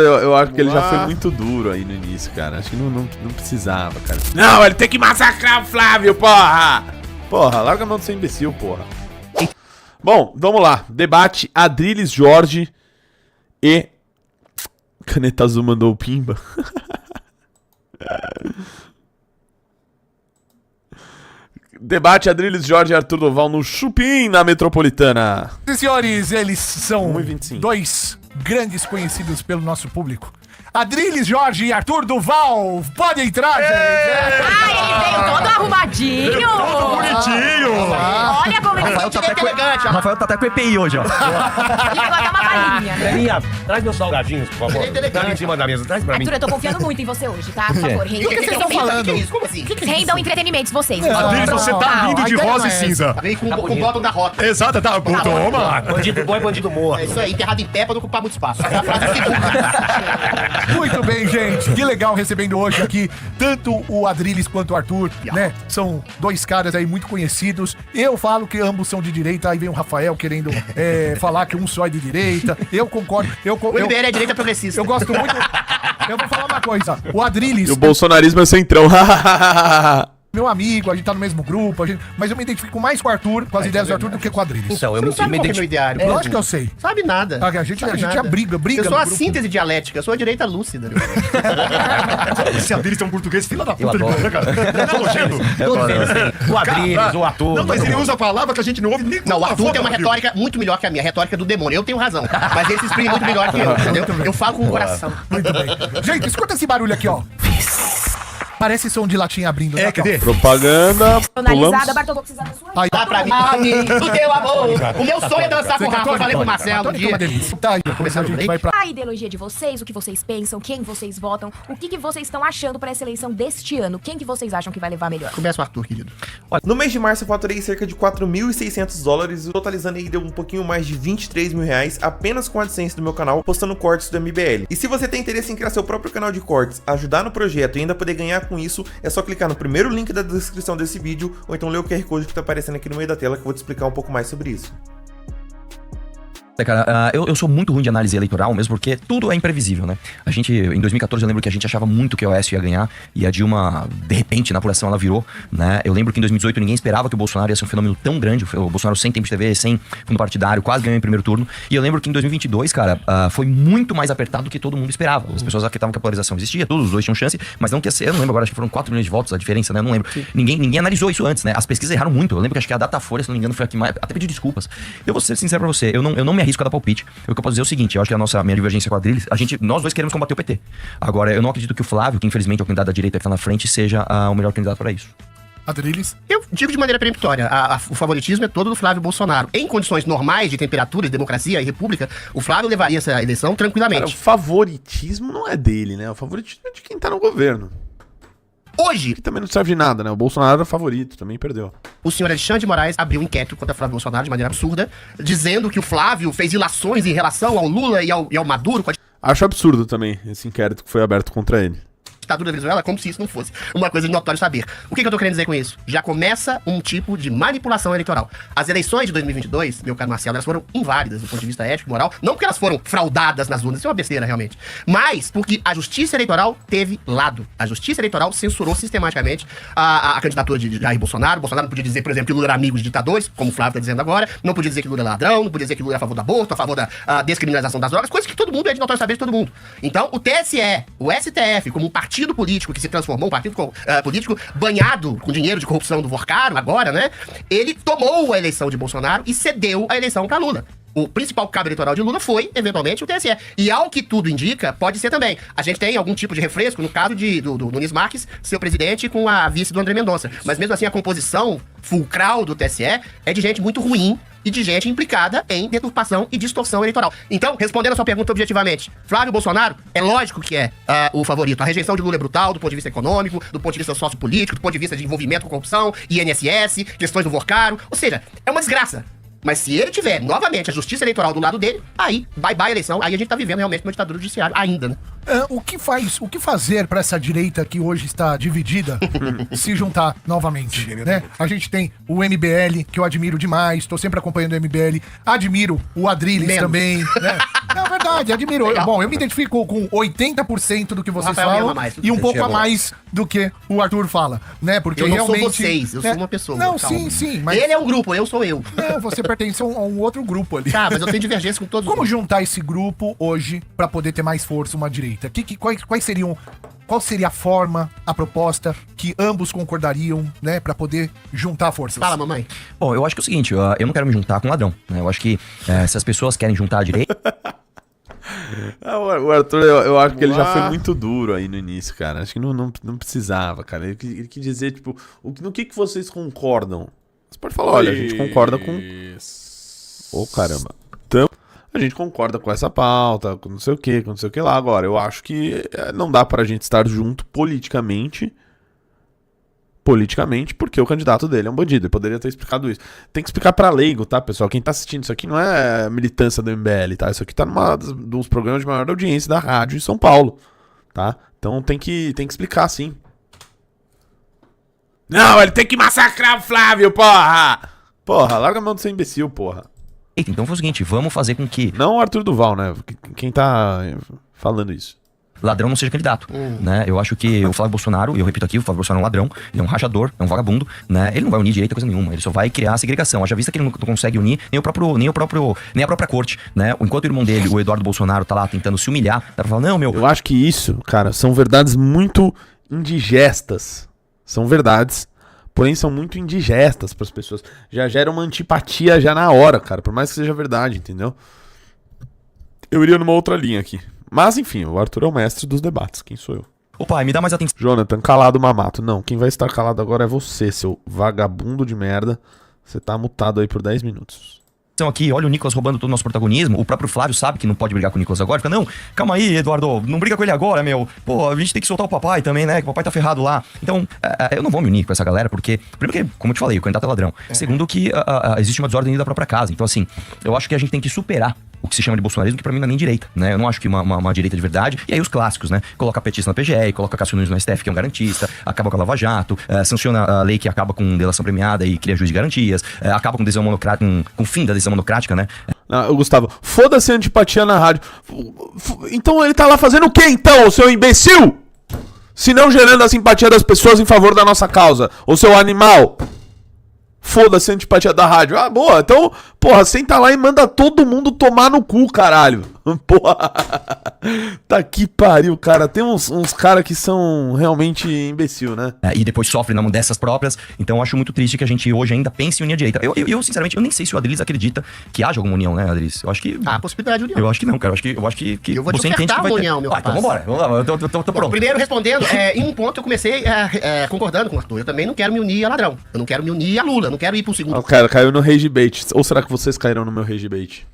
Eu acho que ele já foi muito duro aí no início, cara. Acho que não precisava, cara. Não, ele tem que massacrar o Flávio, porra! Porra, larga a mão do seu imbecil, porra. Bom, vamos lá. Debate Adrilles Jorge e... Caneta Azul mandou o pimba. Debate Adrilles Jorge e Arthur Duval no Chupim, na Metropolitana. Senhores, eles são 1,25. dois grandes conhecidos pelo nosso público. Adrilles Jorge e Arthur Duval. Pode entrar, gente. Ai, ele veio todo arrumadinho. Todo bonitinho. Olha como ele Rafael tá até elegante. ó. Rafael tá até com EPI hoje, ó. E agora dá uma balinha. Belinha, traz meus salgadinhos, por favor. Tá ali em cima da mesa, traz pra mim. Arthur, eu tô confiando muito em você hoje, tá? Por favor, rendam. O que vocês estão falando? Como assim? Rendam entretenimentos, vocês. Adriles, você tá lindo de a ideia rosa não e é cinza. Vem com o bottom da rota. Exato, tá. Toma. Bandido bom é bandido morto. É isso aí, enterrado em pé pra não ocupar muito espaço. É a frase segunda. Muito bem, gente. Que legal recebendo hoje aqui tanto o Adrilles quanto o Arthur, né? São dois caras aí muito conhecidos. Eu falo que ambos são de direita, aí vem o Rafael querendo falar que um só é de direita. Eu concordo. O MBL é direita progressista. Eu gosto muito. Eu vou falar uma coisa. O Adrilles E o bolsonarismo é centrão. meu amigo, a gente tá no mesmo grupo, mas eu me identifico mais com o Arthur, com as ideias do Arthur, do que com o Adrilles. Então, eu Você não sabe me qual que é meu identifico. ideário. Lógico que eu sei. Sabe nada. A gente é briga Eu sou no a grupo. síntese dialética, eu sou a direita lúcida. Esse Adriles é um português filha da Eu puta, adoro. né, cara? Tá nojento. O Adrilles, o Arthur. Não, mas todo ele mundo. usa a palavra que a gente não ouve nem. Não, o Arthur foto tem uma do filme. retórica muito melhor que a minha, a retórica do demônio. Eu tenho razão, mas ele se exprime muito melhor que eu, entendeu? Eu falo com o coração. Muito bem. Gente, escuta esse barulho aqui, ó. Parece som de latinha abrindo. né, Cadê? Propaganda. Personalizada, Bartol, vou precisar da sua. Aí, Dá pra mim, do teu amor. O meu sonho é dançar com o Rafa. Eu falei pro Marcelo um Tônica é uma dia. delícia. Tá aí, Começando a gente o vai pra... A ideologia de vocês, o que vocês pensam, quem vocês votam, o que vocês estão achando pra essa eleição deste ano? Quem que vocês acham que vai levar melhor? Começa o Arthur, querido. No mês de março eu faturei cerca de 4.600 dólares, totalizando aí deu um pouquinho mais de 23 mil reais apenas com a AdSense do meu canal, postando cortes do MBL. E se você tem interesse em criar seu próprio canal de cortes, ajudar no projeto e ainda poder ganhar com isso, é só clicar no primeiro link da descrição desse vídeo ou então ler o QR Code que tá aparecendo aqui no meio da tela que eu vou te explicar um pouco mais sobre isso. Cara, eu sou muito ruim de análise eleitoral mesmo, porque tudo é imprevisível, né? A gente, em 2014, eu lembro que a gente achava muito que o Aécio ia ganhar, e a Dilma, de repente, na apuração, ela virou, né? Eu lembro que em 2018 ninguém esperava que o Bolsonaro ia ser um fenômeno tão grande, o Bolsonaro sem tempo de TV, sem fundo partidário, quase ganhou em primeiro turno, e eu lembro que em 2022, cara, foi muito mais apertado do que todo mundo esperava. As pessoas acreditavam que a polarização existia, todos os dois tinham chance, mas não que ia ser, eu não lembro agora, acho que foram 4 milhões de votos a diferença, né? Eu não lembro. Ninguém analisou isso antes, né? As pesquisas erraram muito, eu lembro que acho que a Datafolha, se não me engano, foi a que mais, até pediu desculpas. Eu vou ser sincero pra você, eu não me arrisco a dar palpite. O que eu posso dizer é o seguinte, eu acho que minha divergência com a Adrilles, nós dois queremos combater o PT. Agora, eu não acredito que o Flávio, que infelizmente é o candidato da direita que tá na frente, seja o melhor candidato para isso. Adrilles. Eu digo de maneira peremptória, o favoritismo é todo do Flávio Bolsonaro. Em condições normais de temperatura, de democracia e república, o Flávio levaria essa eleição tranquilamente. Cara, o favoritismo não é dele, né? O favoritismo é de quem tá no governo. Hoje, Que também não serve de nada, né? O Bolsonaro era favorito, também perdeu. o senhor Alexandre de Moraes abriu um inquérito contra o Flávio Bolsonaro de maneira absurda, dizendo que o Flávio fez ilações em relação ao Lula e ao Maduro, com a Acho absurdo também esse inquérito que foi aberto contra ele. ditadura da Venezuela, como se isso não fosse uma coisa de notório saber. O que eu tô querendo dizer com isso? Já começa um tipo de manipulação eleitoral. As eleições de 2022, meu caro Marcelo, elas foram inválidas do ponto de vista ético e moral, não porque elas foram fraudadas nas urnas, isso é uma besteira realmente, mas porque a justiça eleitoral teve lado. A justiça eleitoral censurou sistematicamente a candidatura de Jair Bolsonaro. Bolsonaro não podia dizer, por exemplo, que Lula era amigo de ditadores, como o Flávio tá dizendo agora, não podia dizer que Lula é ladrão, não podia dizer que Lula é a favor do aborto, a favor da descriminalização das drogas, coisas que todo mundo é de notório saber de todo mundo. Então, o TSE, o STF, como um partido político que se transformou, um partido político banhado com dinheiro de corrupção do Vorcaro, agora, né? Ele tomou a eleição de Bolsonaro e cedeu a eleição para Lula. O principal cabo eleitoral de Lula foi, eventualmente, o TSE. E ao que tudo indica, pode ser também. A gente tem algum tipo de refresco, no caso do Nunes Marques, seu presidente, com a vice do André Mendonça. Mas mesmo assim, a composição fulcral do TSE é de gente muito ruim e de gente implicada em deturpação e distorção eleitoral. Então, respondendo a sua pergunta objetivamente, Flávio Bolsonaro, é lógico que é o favorito. A rejeição de Lula é brutal do ponto de vista econômico, do ponto de vista sociopolítico, do ponto de vista de envolvimento com corrupção, INSS, questões do Vorcaro. Ou seja, é uma desgraça. Mas se ele tiver, novamente, a justiça eleitoral do lado dele, aí, bye a eleição, aí a gente tá vivendo realmente uma ditadura judiciária ainda, né? O que fazer pra essa direita que hoje está dividida se juntar novamente, né? A gente tem o MBL, que eu admiro demais, tô sempre acompanhando o MBL, admiro o Adrilles também, né? Não, é verdade. verdade, admiro. Legal. Bom, eu me identifico com 80% do que vocês Rafael me ama falam mais. e um pouco a Chegou. mais do que o Arthur fala, né? Porque Eu não realmente... sou vocês, eu né? sou uma pessoa. Não, calma. sim, mas... Ele é um grupo, eu sou eu. Não, você pertence a um outro grupo ali. Tá, mas eu tenho divergência com todos Como os juntar esse grupo hoje pra poder ter mais força uma direita? Quais seriam... Qual seria a forma, a proposta que ambos concordariam, né, pra poder juntar forças? Fala, mamãe. Bom, eu acho que é o seguinte, eu não quero me juntar com ladrão, né? Eu acho que se as pessoas querem juntar a direita... O Arthur, eu acho que ele já foi muito duro aí no início, cara. Acho que não precisava, cara. Ele quis dizer, tipo, no que vocês concordam? Você pode falar, olha, a gente concorda com... Ô, caramba. Então, a gente concorda com essa pauta, com não sei o que lá. Agora, eu acho que não dá pra gente estar junto politicamente, porque o candidato dele é um bandido. Ele poderia ter explicado isso. Tem que explicar pra leigo, tá, pessoal? Quem tá assistindo isso aqui não é militância do MBL, tá? Isso aqui tá dos programas de maior audiência da rádio em São Paulo, tá? Então tem que explicar, sim. Não, ele tem que massacrar o Flávio, porra! Porra, larga a mão de ser imbecil, porra. Então foi o seguinte, vamos fazer com que Não o Arthur Duval, né? Quem tá falando isso. ladrão não seja candidato, né? Eu acho que o Flávio Bolsonaro, e eu repito aqui, o Flávio Bolsonaro é um ladrão, ele é um rachador, é um vagabundo, né? Ele não vai unir direita coisa nenhuma, ele só vai criar segregação. Haja vista que ele não consegue unir nem a própria corte, né? Enquanto o irmão dele, o Eduardo Bolsonaro, tá lá tentando se humilhar, dá pra falar, não, meu... Eu acho que isso, cara, são verdades muito indigestas. São verdades, porém são muito indigestas pras pessoas. Já gera uma antipatia já na hora, cara, por mais que seja verdade, entendeu? Eu iria numa outra linha aqui. Mas, enfim, o Arthur é o mestre dos debates. Quem sou eu? Ô pai, me dá mais atenção Jonathan, calado, mamato. Não, quem vai estar calado agora é você, seu vagabundo de merda. Você tá mutado aí por 10 minutos. aqui, olha o Nicolas roubando todo o nosso protagonismo. O próprio Flávio sabe que não pode brigar com o Nicolas agora. Fica, não, calma aí, Eduardo, não briga com ele agora, meu. Pô, a gente tem que soltar o papai também, né? Que o papai tá ferrado lá. Então, eu não vou me unir com essa galera, porque, primeiro que, como eu te falei, o candidato é ladrão. Segundo que existe uma desordem da própria casa. Então, assim, eu acho que a gente tem que superar o que se chama de bolsonarismo, que pra mim não é nem direita, né? Eu não acho que uma direita de verdade. E aí os clássicos, né? Coloca petista na PGR, coloca Cássio Nunes no STF, que é um garantista, acaba com a Lava Jato, sanciona a lei que acaba com delação premiada e cria juiz de garantias, acaba com decisão monocrática, com o fim da decisão monocrática, né? Gustavo, foda-se a antipatia na rádio. Então ele tá lá fazendo o quê, então, seu imbecil? Se não gerando a simpatia das pessoas em favor da nossa causa, ô seu animal. Foda-se a antipatia da rádio. Ah, boa, então, porra, senta lá e manda todo mundo tomar no cu, caralho. Porra. Tá que pariu, cara. Tem uns caras que são realmente imbecil, né? E depois sofre na mão dessas próprias. Então eu acho muito triste que a gente hoje ainda pense em unir a direita. Eu sinceramente, eu nem sei se o Adriles acredita que haja alguma união, né, Adriles? Eu acho que... Há a possibilidade de união. Eu acho que não, cara. Eu acho que Eu vou te você entende que vai ofertar uma ter... união, meu Então rapaz. vambora. Vamos lá, eu tô Bom, pronto. primeiro respondendo, em um ponto eu comecei concordando com o Arthur. Eu também não quero me unir a ladrão. Eu não quero me unir a Lula. Eu não quero ir pro segundo O cara caiu no rage bait. Ou será que vocês caíram no meu rage bait?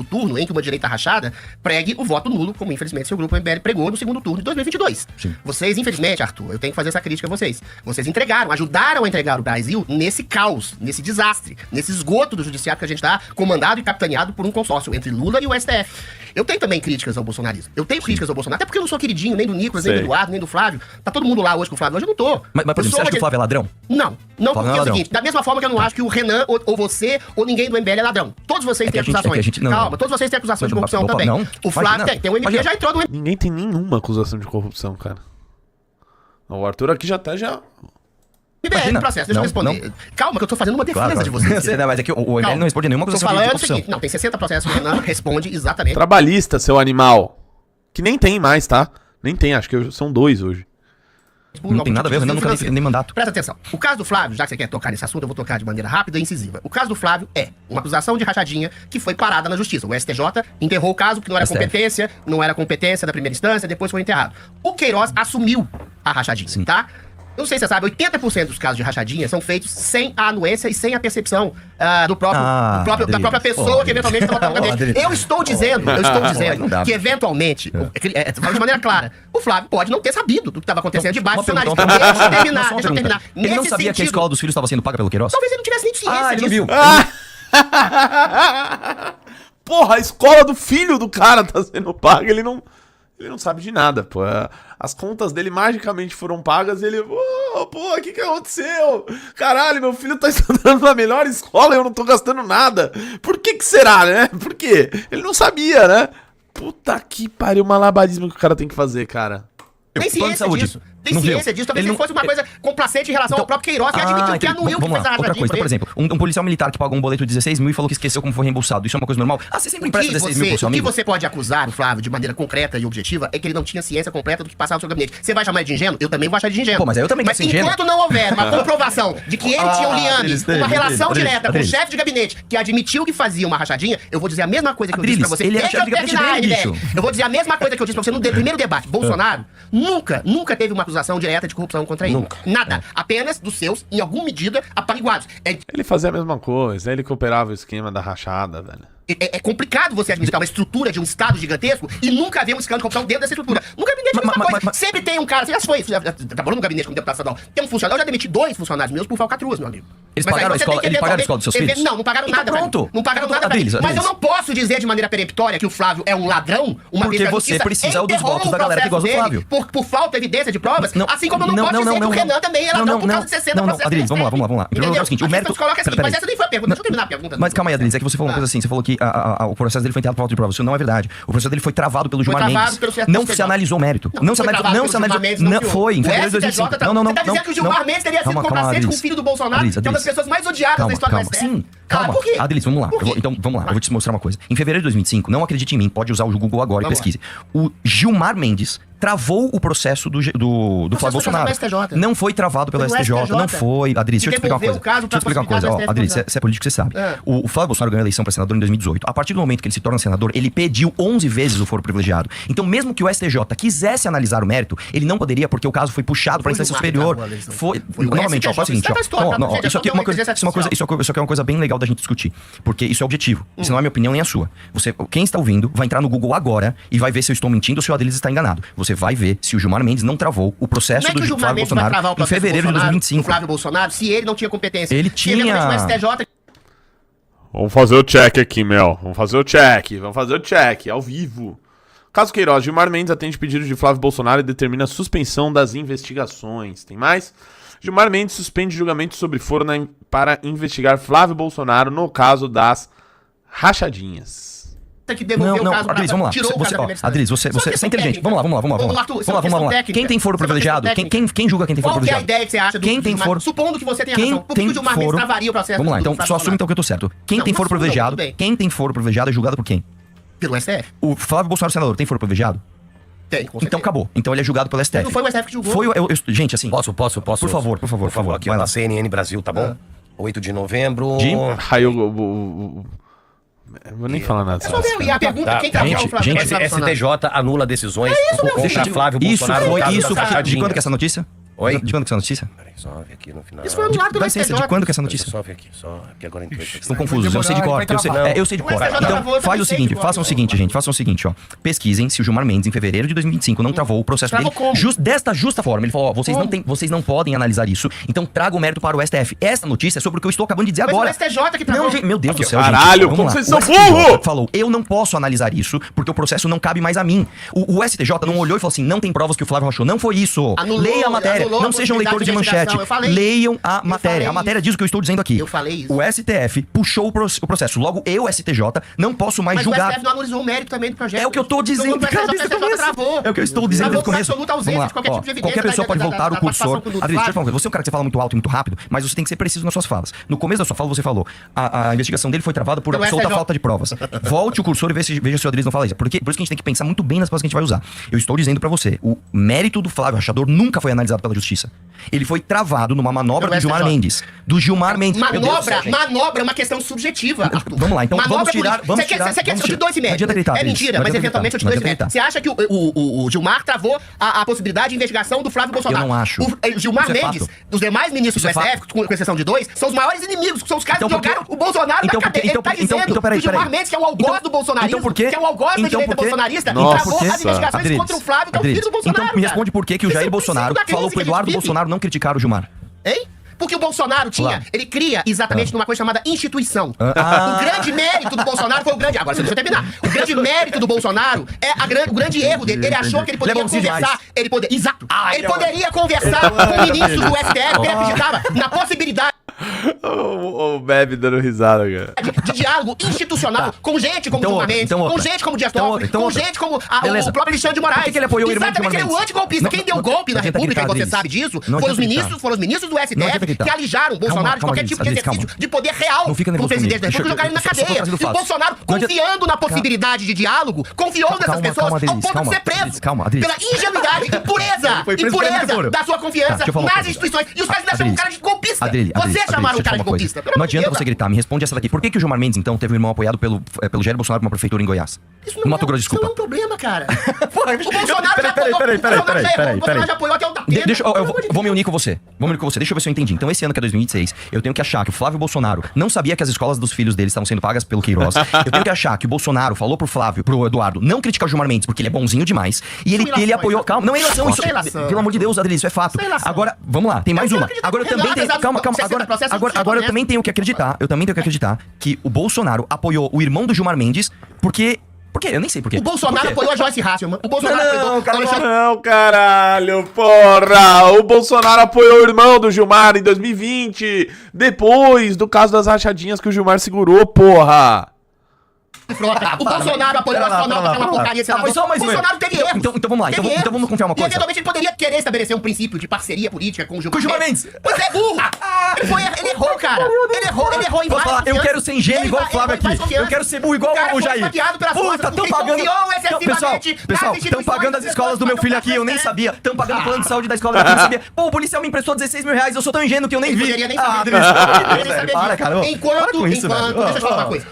turno em que uma direita rachada pregue o voto nulo, como infelizmente seu grupo MBL pregou no segundo turno de 2022. Sim. Vocês, infelizmente, Arthur, eu tenho que fazer essa crítica a vocês. Vocês ajudaram a entregar o Brasil nesse caos, nesse desastre, nesse esgoto do judiciário que a gente tá comandado e capitaneado por um consórcio entre Lula e o STF. Eu tenho também críticas ao bolsonarismo. Eu tenho críticas ao Bolsonaro, até porque eu não sou queridinho nem do Nicolas, nem do Eduardo, nem do Flávio. Tá todo mundo lá hoje com o Flávio, hoje eu não tô. Mas por exemplo, você acha que o Flávio é ladrão? Não, porque é o seguinte, da mesma forma que eu não acho que o Renan, ou você, ou ninguém do MBL é ladrão. Todos vocês têm acusações. Calma, todos vocês têm acusações de corrupção também. Não, o Flávio tem. O MP já entrou no... Ninguém tem nenhuma acusação de corrupção, cara. O Arthur aqui já tá MBL no processo, deixa eu responder. Calma, que eu tô fazendo uma defesa de vocês. Mas é que o MBL não responde nenhuma acusação de corrupção. Seguinte, não, tem 60 processos, o Renan responde exatamente. Trabalhista, seu animal. Que nem tem mais, tá? Nem tem, acho que são 2 hoje. Não tem nada a ver, o Renan nunca teve nem mandato. Presta atenção. O caso do Flávio, já que você quer tocar nesse assunto, eu vou tocar de maneira rápida e incisiva. O caso do Flávio é uma acusação de rachadinha que foi parada na justiça. O STJ enterrou o caso porque não era competência da primeira instância, depois foi enterrado. O Queiroz assumiu a rachadinha, tá? Eu não sei se você sabe, 80% dos casos de rachadinha são feitos sem a anuência e sem a percepção da própria pessoa que eventualmente está votando na dele. Eu estou dizendo que eventualmente, falando de maneira clara, o Flávio pode não ter sabido do que estava acontecendo debaixo do cenário. Deixa eu terminar. Ele não sabia que a escola dos filhos estava sendo paga pelo Queiroz? Talvez ele não tivesse nem ciência ele não viu. Porra, a escola do filho do cara tá sendo paga, ele não sabe de nada, pô. As contas dele magicamente foram pagas e ele... Pô, o que aconteceu? Caralho, meu filho tá estudando na melhor escola e eu não tô gastando nada. Por que será, né? Por quê? Ele não sabia, né? Puta que pariu, malabarismo que o cara tem que fazer, cara. Tem Plano de ciência saúde. disso. Tem Não ciência viu? disso. Talvez Ele se fosse uma coisa complacente em relação ao próprio Queiroz, que admitiu que entendi. anuiu que Vamos fez lá, a outra rachadinha coisa. por Por ele. exemplo, um policial militar que pagou um boleto de 16 mil e falou que esqueceu como foi reembolsado. Isso é uma coisa normal? Ah, você sempre empresta 16 mil pro seu O que amigo? você pode acusar o Flávio de maneira concreta e objetiva é que ele não tinha ciência completa do que passava no seu gabinete. Você vai chamar ele de ingênuo? Eu também vou achar de ingênuo. Pô, mas aí eu também Mas quero ser ingênuo. enquanto não houver uma comprovação de que ele tinha um liame, uma relação direta com o chefe de gabinete que admitiu que fazia uma rachadinha, eu vou dizer a mesma coisa que eu disse pra você. Ele era Deixa chefe de eu gabinete terminar, dele, MBL. bicho. Eu vou dizer a mesma coisa que eu disse pra você no primeiro debate. Bolsonaro nunca teve uma acusação direta de corrupção contra ele. Nada. Apenas dos seus, em alguma medida, apaliguados. Ele fazia a mesma coisa, ele cooperava o esquema da rachada, velho. É complicado você administrar uma estrutura de um estado gigantesco e nunca ver um escândalo de corrupção dentro dessa estrutura. No gabinete é a mesma coisa. Sempre tem um cara, você já trabalhou no gabinete como deputado estadual, tem um funcionário. Eu já demiti 2 funcionários meus por falcatruas, meu amigo. Eles Mas aí pagaram a você escola, tem que eles pagaram a escola dos seus filhos? Não pagaram Então nada. pra mim. pronto. Não pagaram nada. pra mim. Adriles, Mas eu não posso dizer de maneira peremptória que o Flávio é um ladrão, uma Porque vez que a você justiça precisa dos enterrou votos o da galera que processo gosta do dele Flávio. Por falta de evidência de provas, assim como eu não posso dizer que o Renan também é ladrão por causa de 60 processos. Adriles, vamos lá. Em primeiro lugar é o seguinte, o mérito... Coloca assim, Peraí. mas essa nem foi a pergunta. Deixa eu terminar a pergunta. Mas calma aí, Adriles, é que você falou uma coisa assim, você falou que o processo dele foi enterrado por falta de prova. Isso não é verdade. O processo dele foi travado pelo Gilmar travado Mendes. pelo CSP. Não se analisou o mérito. Não se analisou. Não se analisou. Não foi, em fevereiro de 2005. Não. Você tá dizendo que o Gilmar Mendes teria sido complacente com o filho do Bolsonaro, que é uma das pessoas mais odiadas da história do STF? Sim, calma. Por quê? Adriles, vamos lá. Por quê? Então, vamos lá. Eu vou te mostrar uma coisa. Em fevereiro de 2005, não acredite em mim, pode usar o Google agora e Vamos pesquise. O Gilmar Mendes travou o processo do Flávio Bolsonaro. Não foi travado pelo STJ, não foi. Adriles, deixa eu te explicar uma coisa. Deixa eu te explicar uma coisa. Ó, Adriles, você é político, você sabe. O Flávio Bolsonaro ganhou a eleição para senador em 2018. A partir do momento que ele se torna senador, ele pediu 11 vezes o foro privilegiado. Então, mesmo que o STJ quisesse analisar o mérito, ele não poderia, porque o caso foi puxado para a instância superior. Foi. Novamente, ó, faz o seguinte, ó. Isso aqui é uma coisa bem legal da gente discutir. Porque isso é objetivo. Isso não é minha opinião nem a sua. Quem está ouvindo vai entrar no Google agora e vai ver se eu estou mentindo ou se o Adriles está enganado. Você vai ver se o Gilmar Mendes não travou o processo do Flávio Bolsonaro em fevereiro de 2025. O Flávio Bolsonaro, se ele não tinha competência. Ele tinha. Se ele STJ... Vamos fazer o check aqui, Mel. Vamos fazer o check, ao vivo. Caso Queiroz, Gilmar Mendes atende pedido de Flávio Bolsonaro e determina a suspensão das investigações. Tem mais? Gilmar Mendes suspende julgamento sobre foro para investigar Flávio Bolsonaro no caso das rachadinhas. Que devolveu o caso Adriles, vamos lá. Tirou o caso da primeira Adriles, você é inteligente. Vamos lá. Quem tem foro privilegiado? Quem julga quem tem foro Qual que é a privilegiado? ideia que você acha do Quem tem Gilmar? foro? Supondo que você tenha razão. Por que o Gilmar Mendes travaria o processo? Vamos lá, do então Flávio só assume Bolsonaro? então que eu tô certo. Quem tem foro privilegiado? Quem tem foro privilegiado é julgado por quem? Pelo STF. O Flávio Bolsonaro, senador, tem foro privilegiado? Tem, com Então certeza. acabou. Então ele é julgado pelo STF. Não foi o STF que julgou. Foi gente, assim. Posso? Por favor. Aqui, Vai ó, lá. na CNN Brasil, tá bom? 8 de novembro. Aí eu vou nem falar nada. Resolveu. E a pergunta, Tá. quem travou o Flávio Gente, Bolsonaro? STJ anula decisões contra Flávio Isso Bolsonaro. no foi caso isso. da De rachadinha. quando que é essa notícia? Oi? De quando que é essa notícia? Peraí, só ver aqui no final. Isso foi anulado pelo Dá licença, STJ. de quando que é essa notícia? Só ver aqui, que agora entrou aqui. Estão confusos, eu sei de cor. Vai travar. Eu sei de O cor. STJ Então, travou, eu faz também o sei seguinte, de cor. façam o seguinte, gente. Façam o seguinte, ó. Pesquisem se o Gilmar Mendes, em fevereiro de 2025, não travou o processo Travou dele. como? Desta justa forma. Ele falou, ó, vocês não podem analisar isso, então traga o mérito para o STF. Essa notícia é sobre o que eu estou acabando de dizer Mas agora. o STJ que travou. Não, gente, meu Deus do céu, Caralho, gente. Vamos como lá. vocês O são STJ burro! falou, eu não posso analisar isso, porque o processo não cabe mais a mim. O STJ não olhou e falou assim, não tem provas que o Flávio rachou. Não foi isso. Anulou Leia a matéria. a Não sejam leitores de manchete. investigação. Eu falei. Leiam a matéria. A falei matéria diz o que eu estou dizendo aqui. Eu falei isso. O STF puxou o processo. Logo, eu, STJ, não posso mais Mas julgar. o STF não analisou o mérito também do projeto. É o que eu tô dizendo, Então, cara, o desde o STJ começo. travou. É o que eu estou dizendo desde o Travou com começo. absoluta ausência Vamos lá, de qualquer ó, tipo de evidência qualquer pessoa da- pode da- voltar da o cursor. participação do Adriles, deixa eu Flávio. falar uma coisa. Você é um cara que você fala muito alto e muito rápido, mas você tem que ser preciso nas suas falas. No começo da sua fala, você falou, a investigação dele foi travada por Pelo absoluta STJ. falta de provas. Volte o cursor e veja se o Adriles não fala isso. Por isso que a gente tem que pensar muito bem nas palavras que a gente vai usar. Eu estou dizendo pra você, o mérito do Flávio rachador nunca foi analisado pela justiça. Ele foi travado numa manobra Pelo do Gilmar STJ. Mendes. Do Gilmar Mendes. Meu Deus do céu, gente. Manobra é uma questão subjetiva, Arthur. Vamos lá, então Manobra vamos tirar- política. vamos Você quer tirar- eu vamos te dou esse tirar- não mérito. adianta gritar, É Adriles. mentira, Não mas adianta eventualmente eu te gritar. dou esse Não adianta mérito. Você acha que o Gilmar travou a possibilidade de investigação do Flávio Bolsonaro? Eu não acho. O Gilmar Isso é Mendes, fato. dos demais ministros Isso do é STF, com exceção de 2, são os maiores inimigos, são os caras Então que por quê? jogaram o Bolsonaro Então na por quê? cadeia. Ele tá dizendo peraí, que o Gilmar peraí. Mendes, que é o algoz do bolsonarismo, Então por quê? que é o algoz da Então direita por quê? bolsonarista, Nossa. e travou as investigações Adriles, contra o Flávio, que é o filho do Bolsonaro. então me cara. responde por que o Isso é Jair o Bolsonaro princípio da falou crise pro que a gente Eduardo vive. Bolsonaro não criticar o Gilmar. Hein? Porque o Bolsonaro Lá. ele cria exatamente numa coisa chamada instituição. Ah. O grande mérito do Bolsonaro foi o grande... Agora, deixa eu terminar. O grande mérito do Bolsonaro é o grande erro dele. Ele achou que ele poderia Ele é bonzinho conversar... demais. Exato. Ele poderia conversar com ministros do STF, que ele acreditava na possibilidade... O Bebe dando risada, cara. de diálogo institucional com gente como Gilmar Mendes, com gente como Dias Toffoli, com gente como o próprio Alexandre de Moraes. Por que ele apoiou o irmão de Gilmar Exatamente, ele é o antigolpista. Quem deu golpe na República, e você sabe disso, foram os ministros do STF que alijaram o Bolsonaro de qualquer tipo de exercício de poder real pro presidente da República e jogaram ele na cadeia. E o Bolsonaro, confiando na possibilidade de diálogo, confiou nessas pessoas ao ponto de ser preso pela ingenuidade e pureza da sua confiança nas instituições. E os caras ainda chamam o cara de golpista. Você chamaram o cara de golpista. Não adianta você gritar, me responde essa daqui. Por que o Gilmar Mendes, então, teve um irmão apoiado pelo Jair Bolsonaro pra uma prefeitura em Goiás? Isso no Mato Grosso, Isso não é desculpa. um problema, cara. Porra, O Bolsonaro já apoiou até o Datena. Deixa, eu vou me unir com você. Deixa eu ver se eu entendi. Então, esse ano que é 2026, eu tenho que achar que o Flávio Bolsonaro não sabia que as escolas dos filhos dele estavam sendo pagas pelo Queiroz. Eu tenho que achar que o Bolsonaro falou pro Eduardo, não criticar o Gilmar Mendes, porque ele é bonzinho demais. E ele apoiou. Calma, não é relação isso. Pelo amor de Deus, Adriles, isso é fato. Agora, vamos lá, tem mais uma. Agora eu também tenho. Calma. Agora eu também tenho que acreditar. Que o Bolsonaro apoiou o irmão do Gilmar Mendes, porque. Por quê? Eu nem sei por quê. O Bolsonaro apoiou a Joyce Hasselman. O Bolsonaro apoiou... Não, caralho, porra! O Bolsonaro apoiou o irmão do Gilmar em 2020, depois do caso das rachadinhas que o Gilmar segurou, porra! O Bolsonaro apoiou o astronauta pela porcaria de senador. O Bolsonaro teve erros. Então vamos lá, então vamos confiar uma coisa. E eventualmente ele poderia querer estabelecer um princípio de parceria política com o Gilmar Mendes. Você é burro! Ele errou, cara. Ele errou em Posso falar? Eu quero ser ingênuo igual o Flávio aqui. Eu quero ser burro igual o Jair. Puta, tão pagando... Pessoal, estão pagando as escolas do meu filho aqui, eu nem sabia. Estão pagando o plano de saúde da escola daqui, eu nem sabia. Pô, o policial me emprestou 16 mil reais, eu sou tão ingênuo que eu nem vi. Poderia nem saber. Para, cara. Enquanto... Deixa eu te falar uma coisa.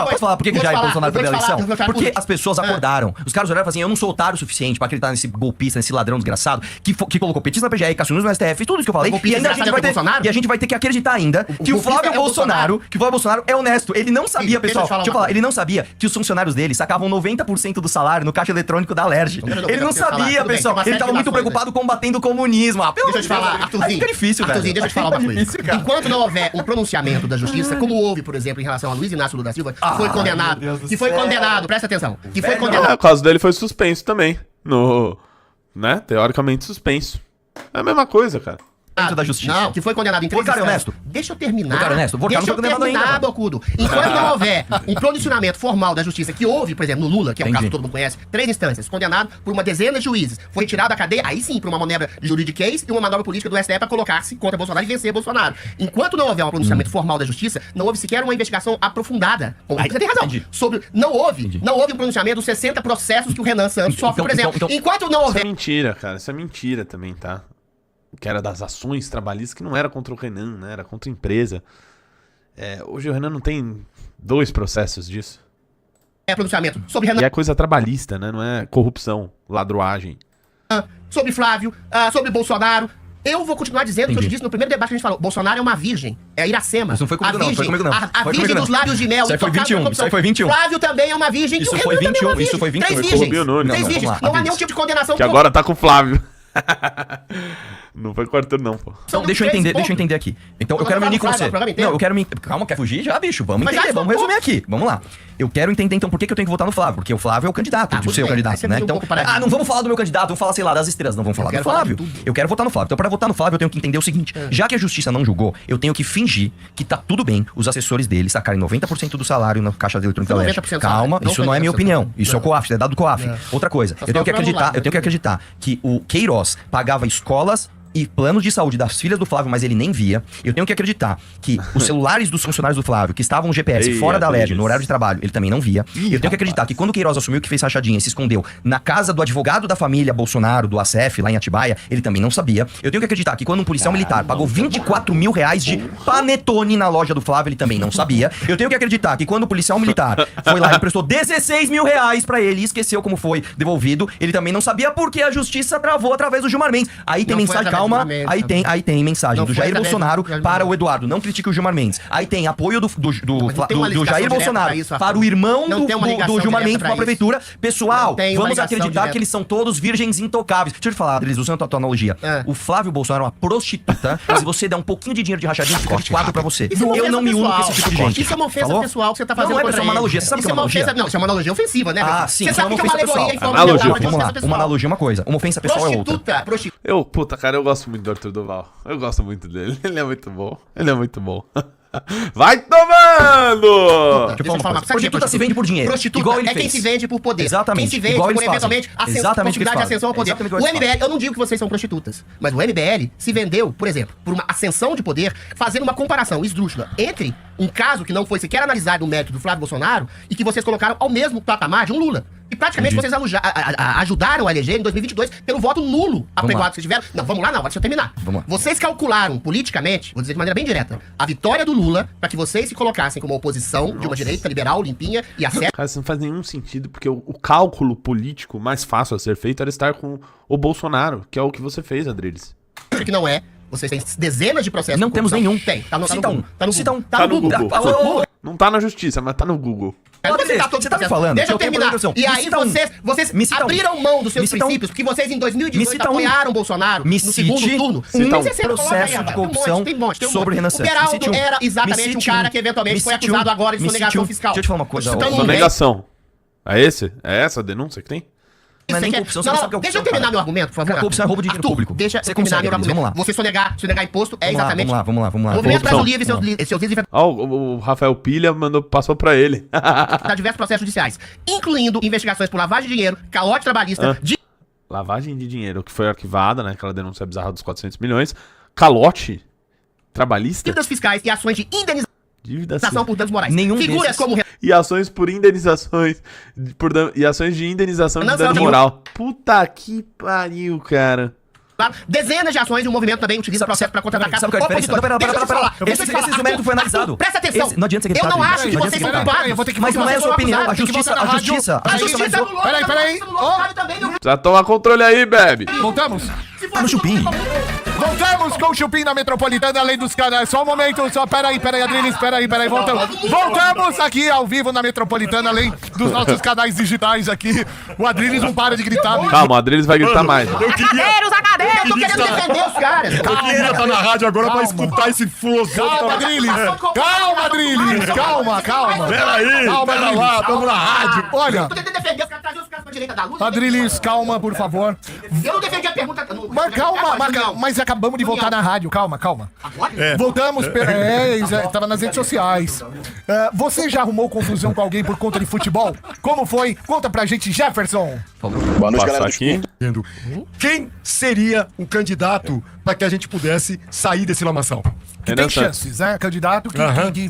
Posso falar por que o Jair Bolsonaro perdeu a eleição? Porque as pessoas acordaram. Os caras olharam e falaram assim, eu não sou otário o suficiente pra acreditar nesse golpista, nesse ladrão desgraçado, que colocou petista na PGR, Cassius no STF, tudo isso que eu falei. E ainda a gente vai ter que acreditar ainda que o Flávio Bolsonaro é honesto. Ele não sabia, pessoal, deixa eu falar, ele não sabia que os funcionários dele sacavam 90% do salário no caixa eletrônico da Alerj. Ele não sabia, pessoal. Ele tava muito preocupado combatendo o comunismo. Deixa eu te falar, Arthurzinho. Fica difícil, velho. Deixa eu te falar uma coisa. Enquanto não houver um pronunciamento da justiça, como houve, por exemplo, em relação a Luiz Inácio Lula da Silva, que foi condenado, presta atenção, que foi condenado. O caso dele foi suspenso também. Né? Teoricamente suspenso. É a mesma coisa, cara. Da justiça. Não, que foi condenado em 3 cara honesto. Deixa eu terminar. Cara honesto. Deixa eu terminar, Bocudo. Enquanto não houver um pronunciamento formal da justiça, que houve, por exemplo, no Lula, que é um caso que todo mundo conhece, 3 instâncias, condenado por uma dezena de juízes, foi tirado da cadeia, aí sim, por uma manobra de juridiquês e uma manobra política do STF pra colocar-se contra Bolsonaro e vencer Bolsonaro. Enquanto não houver um pronunciamento formal da justiça, não houve sequer uma investigação aprofundada. Aí você tem razão. Não houve um pronunciamento dos 60 processos que o Renan Santos sofre, por exemplo. Enquanto não houver... Isso é mentira, cara. Isso é mentira também, tá? Que era das ações trabalhistas, que não era contra o Renan, né? Era contra a empresa. Hoje o Renan não tem 2 processos disso. Pronunciamento sobre Renan. E é coisa trabalhista, né? Não é corrupção, ladroagem. Sobre Flávio, sobre Bolsonaro. Eu vou continuar dizendo o que eu disse no primeiro debate que a gente falou. Bolsonaro é uma virgem. É Iracema. Isso não foi comigo, não. Foi comigo, não. A virgem dos lábios de mel. Isso aí foi 21. Isso aí foi 21. Flávio também é uma virgem. Isso foi 21. Isso foi 21. 3 virgens. Não há nenhum tipo de condenação. Que agora tá com o Flávio. Não foi com o Arthur, não, pô. Então, deixa eu entender aqui. Então, eu quero me unir com você. Não, eu quero me... Calma, quer fugir já, bicho? Vamos entender, vamos resumir aqui. Vamos lá. Eu quero entender, então, por que eu tenho que votar no Flávio. Porque o Flávio é o candidato, o seu candidato, né? Então, não vamos falar do meu candidato, vamos falar, sei lá, das estrelas. Não vamos falar do Flávio. Eu quero votar no Flávio. Então, pra votar no Flávio, eu tenho que entender o seguinte. Já que a justiça não julgou, eu tenho que fingir que tá tudo bem os assessores dele sacarem 90% do salário na caixa eletrônica da Alerj. Calma, isso não é minha opinião. Isso é o COAF, é dado do COAF. Outra coisa, eu tenho que acreditar que o Queiroz pagava escolas e planos de saúde das filhas do Flávio, mas ele nem via. Eu tenho que acreditar que os celulares dos funcionários do Flávio, que estavam no GPS fora da Alerj, no horário de trabalho, ele também não via. Eu tenho que acreditar que quando o Queiroz assumiu que fez rachadinha e se escondeu na casa do advogado da família Bolsonaro, do ACF, lá em Atibaia, ele também não sabia. Eu tenho que acreditar que quando um policial militar pagou 24 mil reais de panetone na loja do Flávio, ele também não sabia. Eu tenho que acreditar que quando o policial militar foi lá e emprestou 16 mil reais pra ele e esqueceu como foi devolvido, ele também não sabia porque a justiça travou através do Gilmar Mendes. Aí tem mensagem, calma, aí tem mensagem do Jair Bolsonaro para o Eduardo, não critique o Gilmar Mendes. Aí tem apoio do Jair Bolsonaro para o irmão do Gilmar Mendes para a prefeitura. Pessoal, vamos acreditar que eles são todos virgens intocáveis. Deixa eu te falar, Adriles, usando a tua analogia. O Flávio Bolsonaro é uma prostituta. Se você der um pouquinho de dinheiro de rachadinha, fica de 4 pra você. Eu não me uno com esse tipo de gente. Isso é uma ofensa pessoal que você tá fazendo. Não é uma analogia. Você sabe que é uma analogia? Não, isso é uma analogia ofensiva, né? Ah, sim, você sabe que é uma alegoria. Analogia, vamos lá. Uma analogia é uma coisa. Uma ofensa pessoal é outra. Prostituta. Puta, cara, eu gosto muito do Arthur Duval. Eu gosto muito dele. Ele é muito bom. Ele é muito bom. Vai tomando! Deixa eu falar uma coisa. Prostituta se vende por dinheiro. Prostituta igual ele é quem fez. se vende por poder. Exatamente. Quem se vende igual por eles fazem. eventualmente Exatamente o que eles possibilidade de fazem. ascensão ao poder. Exatamente o que O eles MBL, eu não digo que vocês são prostitutas, mas o MBL se vendeu, por exemplo, por uma ascensão de poder, fazendo uma comparação esdrúxula entre um caso que não foi sequer analisado no mérito do Flávio Bolsonaro e que vocês colocaram ao mesmo patamar de um Lula. E praticamente vocês ajudaram a eleger em 2022 pelo voto nulo apregoado que vocês tiveram. Não, vamos lá, não, deixa eu terminar. Vamos lá. Vocês calcularam politicamente, vou dizer de maneira bem direta, a vitória do Lula para que vocês se colocassem como oposição de uma direita liberal, limpinha e acerta. Cara, isso não faz nenhum sentido, porque o cálculo político mais fácil a ser feito era estar com o Bolsonaro, que é o que você fez, Adriles. Que não é. Vocês têm dezenas de processos. Não de temos corrupção. nenhum. Tem. Tá no Cita Google. um. Tá no Cita Google. um. Tá no Google. Não tá na justiça, mas tá no Google. Você tá me falando? Deixa eu que eu tenho terminar. progressão. E Me aí cita um. vocês Me cita um. abriram mão dos seus Me cita um. princípios, porque vocês em 2018 Me cita um. apoiaram o Bolsonaro Me no segundo cite turno. Cita um. processo de corrupção sobre Renan Santos. O Beraldo Me cite um. era Me exatamente um cite cara um. que eventualmente Me foi cite um. acusado agora de Me cite sonegação um. fiscal. Deixa eu te falar uma coisa, Tô citando um Sonegação. É esse? É essa a denúncia que tem? Não é nem Você quer- corrupção, você não sabe o que é Deixa eu corrupção, terminar cara. meu argumento, por favor. Cara, corrupção é roubo de dinheiro Arthur, público. Deixa eu Você terminar consegue, meu Adriles, argumento. vamos lá. Sonegar imposto é exatamente... Vamos lá. Movimento Corrupção. Brasil Livre e seus líderes Ó, o Rafael Pilha passou pra ele. para diversos processos judiciais, incluindo investigações por lavagem de dinheiro, calote trabalhista, Lavagem de dinheiro, que foi arquivada, né? Aquela denúncia bizarra dos 400 milhões. Calote trabalhista. dívidas fiscais e ações de indenização Dívida por danos morais. Nenhum Figuras desses. como E ações por indenizações. E ações de indenização de Não, dano não. moral. Puta que pariu, cara. dezenas de ações e o movimento também utiliza o processo para contra-atacar. Sabe qual é a diferença? Não, pera. Esse mérito foi analisado. Presta atenção. Não adianta você gritar. Eu não acho que Não vocês adianta são você gritar. culpados. Eu vou ter que Mas não é a sua opinião. A justiça. A justiça anulou. Peraí. Precisa tomar controle aí, bebe. Voltamos? Tá no chupim. Voltamos com o Chupim na Metropolitana, além dos canais. Só um momento, peraí, Adriles, peraí, voltamos aqui ao vivo na Metropolitana, além dos nossos canais digitais aqui. O Adriles não para de gritar. Calma, o Adriles vai gritar mais. Os acadeiros, eu tô querendo defender os caras. Eu queria estar na rádio agora pra escutar esse filosofo. Calma, Adriles, calma. Peraí, pera lá, tamo na rádio. Olha, Eu tô tentando defender os caras, trazer os caras pra direita da luz. Adriles, calma, por favor. Eu não defendi a pergunta. Mas calma, mas acabamos de voltar na rádio, calma. Voltamos, tava nas redes sociais. Você já arrumou confusão com alguém por conta de futebol? Como foi? Conta pra gente, Jefferson. Boa noite, Passar galera. aqui. Quem seria um candidato pra que a gente pudesse sair desse lamação? Que Renan tem Santos. chances, né? Candidato que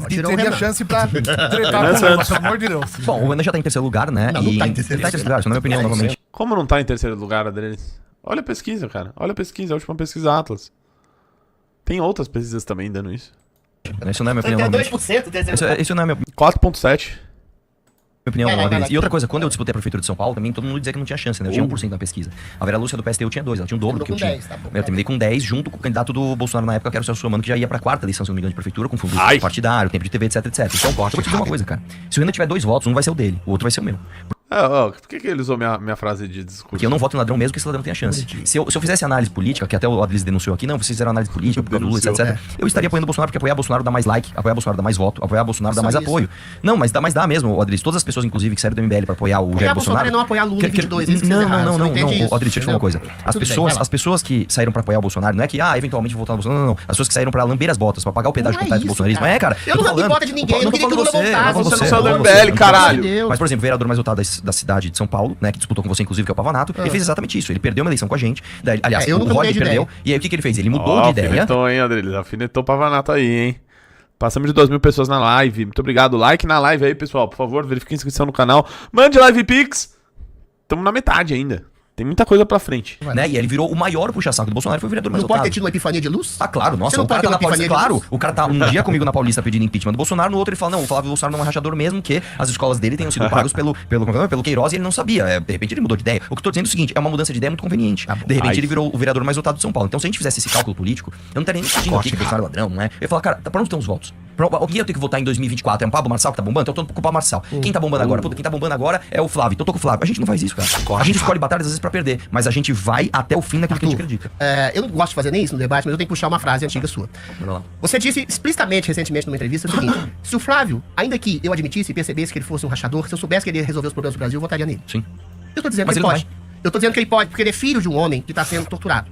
Tirou o teria Renan. chance pra tretar Renan com o Santos. pelo amor de Deus. Bom, o Renan já tá em terceiro lugar, né? Não tá em terceiro. Ele tá em terceiro lugar, isso na minha opinião, novamente. Como não tá em terceiro lugar, Adriles? Olha a pesquisa, cara. Olha a pesquisa, a última pesquisa Atlas. Tem outras pesquisas também dando isso. Isso não é minha opinião, Tem novamente. 2%. Isso não é minha 4,7. opinião, Vai. Adriles. E outra coisa, quando eu disputei a prefeitura de São Paulo, também todo mundo dizia que não tinha chance, né? Eu tinha 1% na pesquisa. A Vera Lúcia do PST eu tinha 2%, ela tinha o dobro do que eu Terminou tinha. com 10, tá bom. Eu terminei com 10, junto com o candidato do Bolsonaro na época, que era o Celso Romano, que já ia pra quarta eleição, se não me engano, de prefeitura, com fundo Ai. partidário, tempo de TV, etc. Então, eu vou te dizer uma coisa, cara. Se o Renan tiver 2 votos, um vai ser o dele, o outro vai ser o meu. Por que ele usou minha frase de discurso? Porque eu não voto em ladrão mesmo que esse ladrão tenha chance. Se eu fizesse análise política, que até o Adriles denunciou aqui, não, vocês fizeram análise política, porque o Lula, etc. Eu estaria apoiando o Bolsonaro, porque apoiar Bolsonaro dá mais like, apoiar Bolsonaro dá mais voto, apoiar Bolsonaro dá mais isso. apoio. Não, mas dá mesmo, Adriles. Todas as pessoas, inclusive, que saíram do MBL pra apoiar o Jair Bolsonaro Bolsonaro. é não apoiar Lula em 22, isso que vocês Não, erraram, não, você não, não entende isso, Adriles, deixa eu te falar uma coisa. Tudo bem, vai lá. As pessoas que saíram pra apoiar o Bolsonaro, não é que, eventualmente vou votar no Bolsonaro, não. As pessoas que saíram pra lamber as botas, pra pagar o pedágio Não é completo do isso, bolsonarismo. cara. É, cara. Eu não tô lambi falando. bota de ninguém, eu não tô queria que o falando Lula você, voltasse, não tô você falando não é do você, MBL, não tô caralho. falando você. Mas, por exemplo, o vereador mais votado da cidade de São Paulo, né, que disputou com você, inclusive, que é o Pavanato, ele fez exatamente isso. Ele perdeu uma eleição com a gente. Aliás, eu o não mudei Roger de perdeu. ideia. E aí, o que ele fez? Ele mudou de ideia. Alfinetou, hein, Adriles? Alfinetou pra Vanato aí, hein? Passamos de 2.000 pessoas na live. Muito obrigado. Like na live aí, pessoal. Por favor, verifique a inscrição no canal. Mande live pix. Estamos na metade ainda. Tem muita coisa pra frente. Né? E ele virou o maior puxa-saco do Bolsonaro, foi o vereador mais Não pode votado. ter tido uma epifania de luz? Ah, claro, Você nossa, não o cara pode tá ter na uma Paulista, epifania de claro. luz? O cara tá um dia comigo na Paulista pedindo impeachment do Bolsonaro, no outro ele fala, não, o Flávio Bolsonaro não é um rachador mesmo, que as escolas dele tenham sido pagos pelo Queiroz e ele não sabia. De repente ele mudou de ideia. O que eu tô dizendo é o seguinte, é uma mudança de ideia muito conveniente. De repente ele virou o vereador mais votado de São Paulo. Então se a gente fizesse esse cálculo político, eu não estaria nem discutindo aqui que o Bolsonaro é ladrão, não é? Eu ia falar, cara, pra onde estão os votos? Alguém eu tenho que votar em 2024? É um Pablo Marçal que tá bombando? Então eu tô com o Pablo Marçal. Quem tá bombando agora? Puta, quem tá bombando agora é o Flávio. Então eu tô com o Flávio. A gente não faz isso, cara. A gente escolhe batalhas às vezes pra perder, mas a gente vai até o fim naquilo que a gente acredita. Eu não gosto de fazer nem isso no debate, mas eu tenho que puxar uma frase antiga sua. Bora lá. Você disse explicitamente, recentemente, numa entrevista, o seguinte: se o Flávio, ainda que eu admitisse e percebesse que ele fosse um rachador, se eu soubesse que ele ia resolver os problemas do Brasil, eu votaria nele. Sim. Eu tô dizendo Mas que ele ele pode. Eu tô dizendo que ele pode, porque ele é filho de um homem que tá sendo torturado.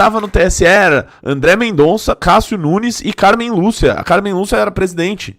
estava no TSE era André Mendonça, Cássio Nunes e Carmen Lúcia. A Carmen Lúcia era presidente.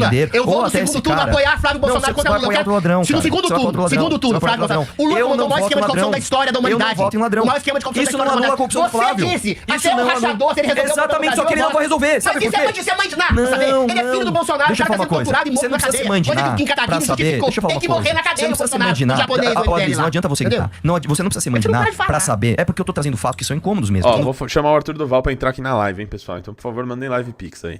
defender. Eu vou ou no até segundo esse turno cara. apoiar Flávio Bolsonaro contra Lula. Apoiar o ladrão, Se no cara. segundo Você vai turno, contra o ladrão. Flávio Você vai contra Bolsonaro. O Lula Eu mandou o não maior voto esquema de em corrupção ladrão. da história da humanidade. Eu não voto em ladrão. O maior esquema de corrupção Isso da história não da anula a humanidade. corrupção do Flávio. Você disse, Isso até não o anula- rachador, se ele resolveu Exatamente, só que ele não vai resolver. Sabe Mas por isso é quê? bandido, isso é mandinar, sabe? Ele é filho do Bolsonaro, Deixa eu o cara falar tá uma sendo coisa. torturado e Você morto não na precisa se cadeia. Coisa mandinar que o Kim Kataguiri pra saber. justificou. Deixa eu falar Tem uma que morrer coisa. na Você cadeia, não o precisa se Bolsonaro. mandinar. O japonês, Ó, o Adriles, MBL não lá. adianta você Entendeu? gritar. Não, você não precisa se Mas você não mandinar pode falar. pra saber. É porque eu tô trazendo fatos que são incômodos mesmo. Ó, vou chamar o Arthur Duval pra entrar aqui na live, hein, pessoal. Então, por favor, mandem live pix aí.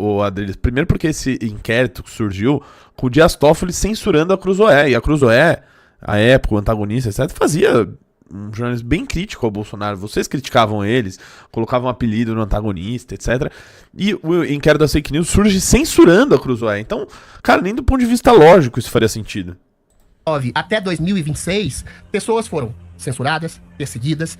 o Adriles. Primeiro porque esse inquérito surgiu com o Dias Toffoli censurando a Cruzoé. E a Cruzoé, a época, o antagonista, etc., fazia um jornalismo bem crítico ao Bolsonaro. Vocês criticavam eles, colocavam um apelido no antagonista, etc. E o inquérito da fake news surge censurando a Cruzoé. Então, cara, nem do ponto de vista lógico isso faria sentido. até 2026, pessoas foram censuradas, perseguidas,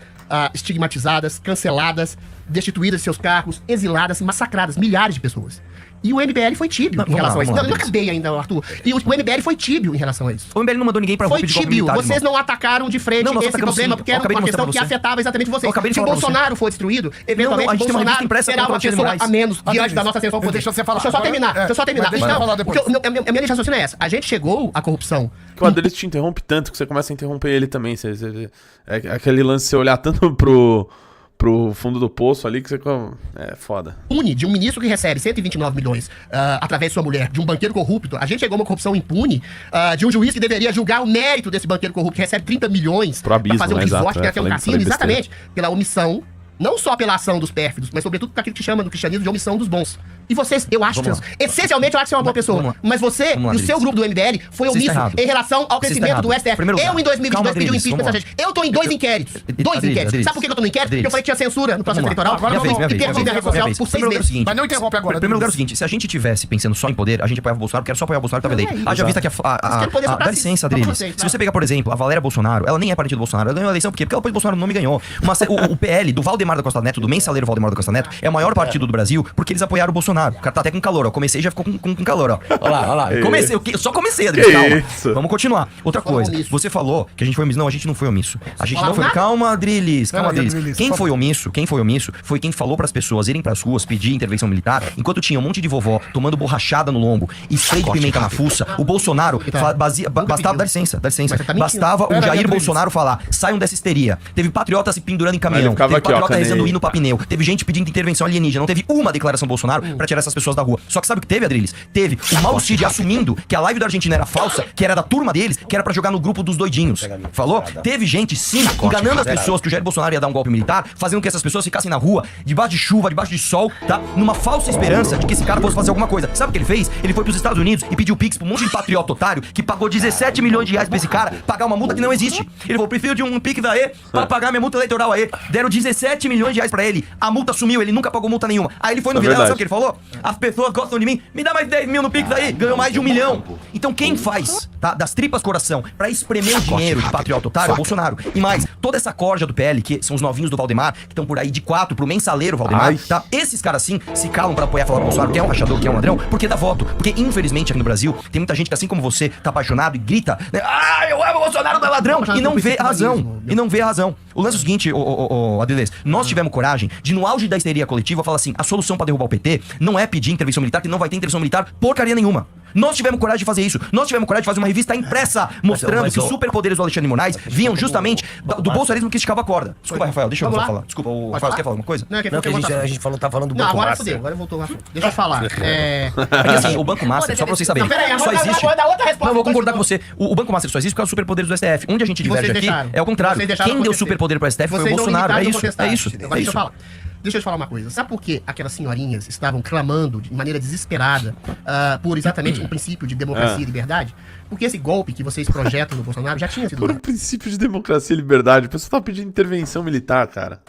estigmatizadas, canceladas, destituídas de seus cargos, exiladas, massacradas, milhares de pessoas. E o MBL foi tíbio em relação a isso. Não, eu não acabei ainda, Arthur. E o MBL foi tíbio em relação a isso. O MBL não mandou ninguém pra Foi golpe de golpe tíbio. militar, Vocês irmão. não atacaram de frente Não, nós esse atacamos problema, sim. porque Eu era acabei uma de mostrar questão que pra você. afetava exatamente Eu vocês. acabei de Se o falar pra você. Bolsonaro for destruído, eventualmente a gente tem uma Bolsonaro revista impressa será contra uma Alexandre pessoa Moraes. a menos diante Adriles, da nossa ascensão ao poder. deixa você falar. Deixa eu só Agora, terminar. Deixa eu só terminar. mas deixa eu falar depois. Porque a minha linha de raciocínio é essa. A gente chegou à corrupção. Que o Adriles te interrompe tanto que você começa a interromper ele também. É aquele lance de você olhar tanto pro fundo do poço ali que você... É foda. Impune de um ministro que recebe 129 milhões através de sua mulher, de um banqueiro corrupto. A gente chegou a uma corrupção impune de um juiz que deveria julgar o mérito desse banqueiro corrupto que recebe 30 milhões Pro abismo, pra fazer um né? resort, Exato, que é um falei cassino. besteira. Exatamente. Pela omissão, não só pela ação dos pérfidos, mas sobretudo por aquilo que chama no cristianismo de omissão dos bons. E vocês, eu acho, essencialmente, eu acho que você é uma boa pessoa. Mas você e o seu grupo do MBL foi Você está omisso errado. em relação ao Você está crescimento do errado. STF. Primeiro lugar. Eu, em 2022, Calma, pedi um Adriles, impeachment vamos dessa gente. Eu tô em 2 inquéritos. 2 Adriles, inquéritos. Adriles. Sabe por que eu tô no inquérito? Porque eu falei que tinha censura no processo Vamos lá. eleitoral. Agora Minha vez, minha E vez. perdi a rede social Minha vez. por 6 Primeiro lugar é o meses. seguinte. Mas não interrompe agora. Primeiro lugar é o Adriles. seguinte, se a gente tivesse pensando só em poder, a gente apoiava o Bolsonaro, porque era só apoiar o Bolsonaro, tava eleito. É isso. Haja vista que Mas quero poder só pra dá si. licença, Só pra Adriles. vocês, Se você pegar, por exemplo, a Valéria Bolsonaro, ela nem é partido do Bolsonaro, ela ganhou a eleição por quê? Porque ela pôs Bolsonaro no nome e ganhou. O PL do Valdemar da Costa Neto, do mensaleiro Valdemar da Costa Neto, é o maior partido do Brasil porque eles apoiaram o Bolsonaro. O cara tá até com calor, ó. Comecei e já ficou com calor, ó. Olha lá. Eu só comecei, Adriles, calma. isso? Vamos continuar. Outra coisa, omisso. você falou que a gente foi omisso. Não, a gente não foi omisso. A gente não Falava foi. nada? Calma, Adriles. Calma, Pera aí, Adriles. Adriles, Quem por foi omisso foi quem falou pras pessoas irem pras ruas pedir intervenção militar, enquanto tinha um monte de vovó tomando borrachada no lombo e spray de pimenta na fuça. O Bolsonaro bastava, dá licença. Mas você tá mentindo. Bastava o Pera aí, Jair Adriles. Bolsonaro falar: saiam dessa histeria. Teve patriota se pendurando em Aí caminhão, ele ficava teve aqui, ó, patriota caneia. rezando hino pra pneu, teve gente pedindo intervenção alienígena, não teve uma declaração Bolsonaro pra tirar essas pessoas da rua. Só que sabe o que teve, Adriles? Teve o Mauro Cid assumindo que a live da Argentina era falsa, que era da turma deles, que era pra jogar no grupo dos doidinhos. Falou? Teve gente, sim, enganando as pessoas que o Jair Bolsonaro ia dar um golpe militar, fazendo com que essas pessoas ficassem na rua, debaixo de chuva, debaixo de sol, tá? Numa falsa esperança de que esse cara fosse fazer alguma coisa. Sabe o que ele fez? Ele foi pros Estados Unidos e pediu pix pra um monte de patriota otário que pagou 17 milhões de reais pra esse cara pagar uma multa que não existe. Ele falou: prefiro de um pix daí pra pagar minha multa eleitoral aí. Deram 17 milhões de reais pra ele. A multa sumiu, ele nunca pagou multa nenhuma. Aí ele foi no É Vilela, verdade. sabe o que ele falou? As pessoas gostam de mim, me dá mais 10 mil no pix aí. Ganhou mais de 1 milhão. Então quem faz, tá, das tripas coração pra espremer o dinheiro de patriota otário é o Bolsonaro. E mais, toda essa corja do PL, que são os novinhos do Valdemar, que estão por aí de 4 pro mensaleiro Valdemar, Ai. tá? Esses caras sim se calam pra apoiar falar do Bolsonaro, que é um rachador, que é um ladrão, porque dá voto. Porque infelizmente aqui no Brasil tem muita gente que assim como você tá apaixonado e grita, né, eu amo o Bolsonaro, não é ladrão, e não vê a razão. E não vê a razão. O lance é o seguinte, Adriles, nós tivemos coragem de, no auge da histeria coletiva, falar assim: a solução pra derrubar o PT não é pedir intervenção militar, que não vai ter intervenção militar porcaria nenhuma. Nós tivemos coragem de fazer isso. Nós tivemos coragem de fazer uma revista impressa mostrando que os superpoderes do Alexandre de Moraes vinham justamente do bolsonarismo que esticava a corda. Desculpa, Rafael, deixa eu Vamos lá. falar. Desculpa, o Pode Rafael, falar? você quer falar alguma coisa? Não, é que Não, que a gente tá falando do Não, Banco agora Master. fodeu, agora voltou o assunto. Deixa eu falar. Porque assim, o Banco Master, só pra vocês saberem, Não, pera aí, só agora existe. eu vou dar outra resposta. Não, eu vou concordar com você. O Banco Master só existe por causa dos superpoderes do STF. Onde a gente diverge Vocês aqui deixaram. é o contrário. Vocês deixaram Quem deu acontecer. superpoder pro STF foi o Vocês não Bolsonaro. É limitaram de isso, contestar. é isso. Agora É deixa eu isso. falar. Deixa eu te falar uma coisa. Sabe por que aquelas senhorinhas estavam clamando de maneira desesperada por exatamente um princípio de democracia e liberdade? Porque esse golpe que vocês projetam no Bolsonaro já tinha sido Por um dado. princípio de democracia e liberdade. O pessoal tá pedindo intervenção militar, cara.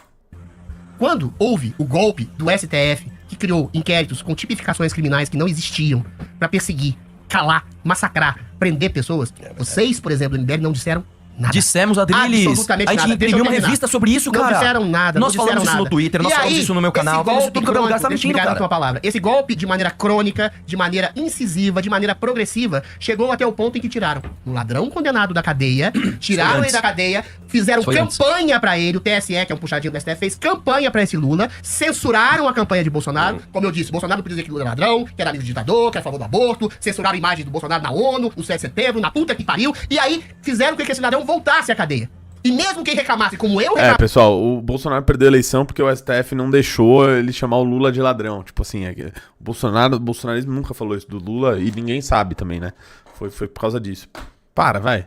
Quando houve o golpe do STF, que criou inquéritos com tipificações criminais que não existiam pra perseguir, calar, massacrar, prender pessoas, vocês, por exemplo, do MBL, não disseram nada. Dissemos, Adriles. Absolutamente A gente nada. Deixa eu imprimiu uma terminar. revista sobre isso, Não cara. disseram nada, Nós não falamos disseram isso no nada. Twitter, nós E falamos aí, isso no meu canal, esse falamos isso em golpe tudo que é lugar, você tá crônico, mentindo, obrigado pela cara. palavra. Esse golpe, de maneira crônica, de maneira incisiva, de maneira progressiva, chegou até o ponto em que tiraram um ladrão condenado da cadeia, tiraram ele antes. da cadeia, fizeram Foi antes. campanha pra ele, o TSE, que é um puxadinho do STF, fez campanha pra esse Lula, censuraram a campanha de Bolsonaro. Como eu disse, Bolsonaro não podia dizer que Lula era ladrão, que era amigo do ditador, que era a favor do aborto, censuraram a imagem do Bolsonaro na ONU, no 7 de setembro, na puta que pariu, e aí fizeram com que esse ladrão voltasse à cadeia. E mesmo quem reclamasse, como eu É, reclamasse, pessoal, o Bolsonaro perdeu a eleição porque o STF não deixou ele chamar o Lula de ladrão. Tipo assim, o bolsonarismo nunca falou isso do Lula e ninguém sabe também, né? Foi por causa disso. Para, vai.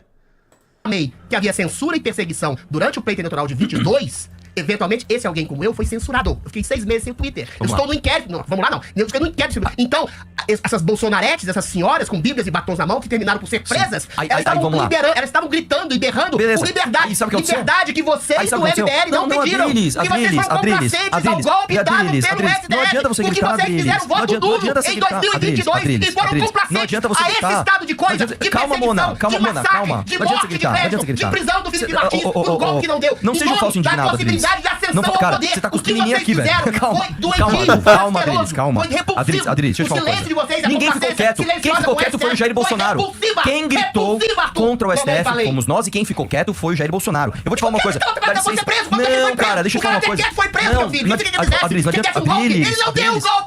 que havia censura e perseguição durante o pleito eleitoral de 22, eventualmente, esse alguém como eu foi censurado. Eu fiquei 6 meses sem o Twitter. Eu estou no inquérito. Não, vamos lá, não. Eu estou no inquérito. Então, essas bolsonaretes, essas senhoras com bíblias e batons na mão que terminaram por ser presas, elas estavam gritando e berrando por liberdade. Liberdade que vocês do MBL não pediram. Que vocês foram complacentes ao golpe dado pelo STF. Não adianta você gritar, Porque vocês fizeram voto nulo em 2022 e foram complacentes a esse estado de coisa, de perseguição, de massacre, de morte, de preso, de prisão do Felipe Martins, do golpe que não deu. Não seja falso indignado, Adriles. Da possibilidade de ascensão ao poder. Você tá cuspindo em mim aqui, velho. Calma, Adriles, calma. Adriles, deixa eu te falar uma coisa. Ninguém ficou quieto. Quem ficou quieto foi o Jair Bolsonaro. Quem gritou contra o STF fomos nós e quem ficou quieto foi o Jair Bolsonaro. Eu vou te falar uma coisa. Não, cara, deixa eu te falar uma coisa.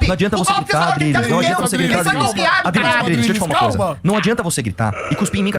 Não adianta você gritar, Adriles. Não adianta você gritar, Adriles. Deixa eu te falar uma coisa. Não adianta você gritar e cuspir em mim.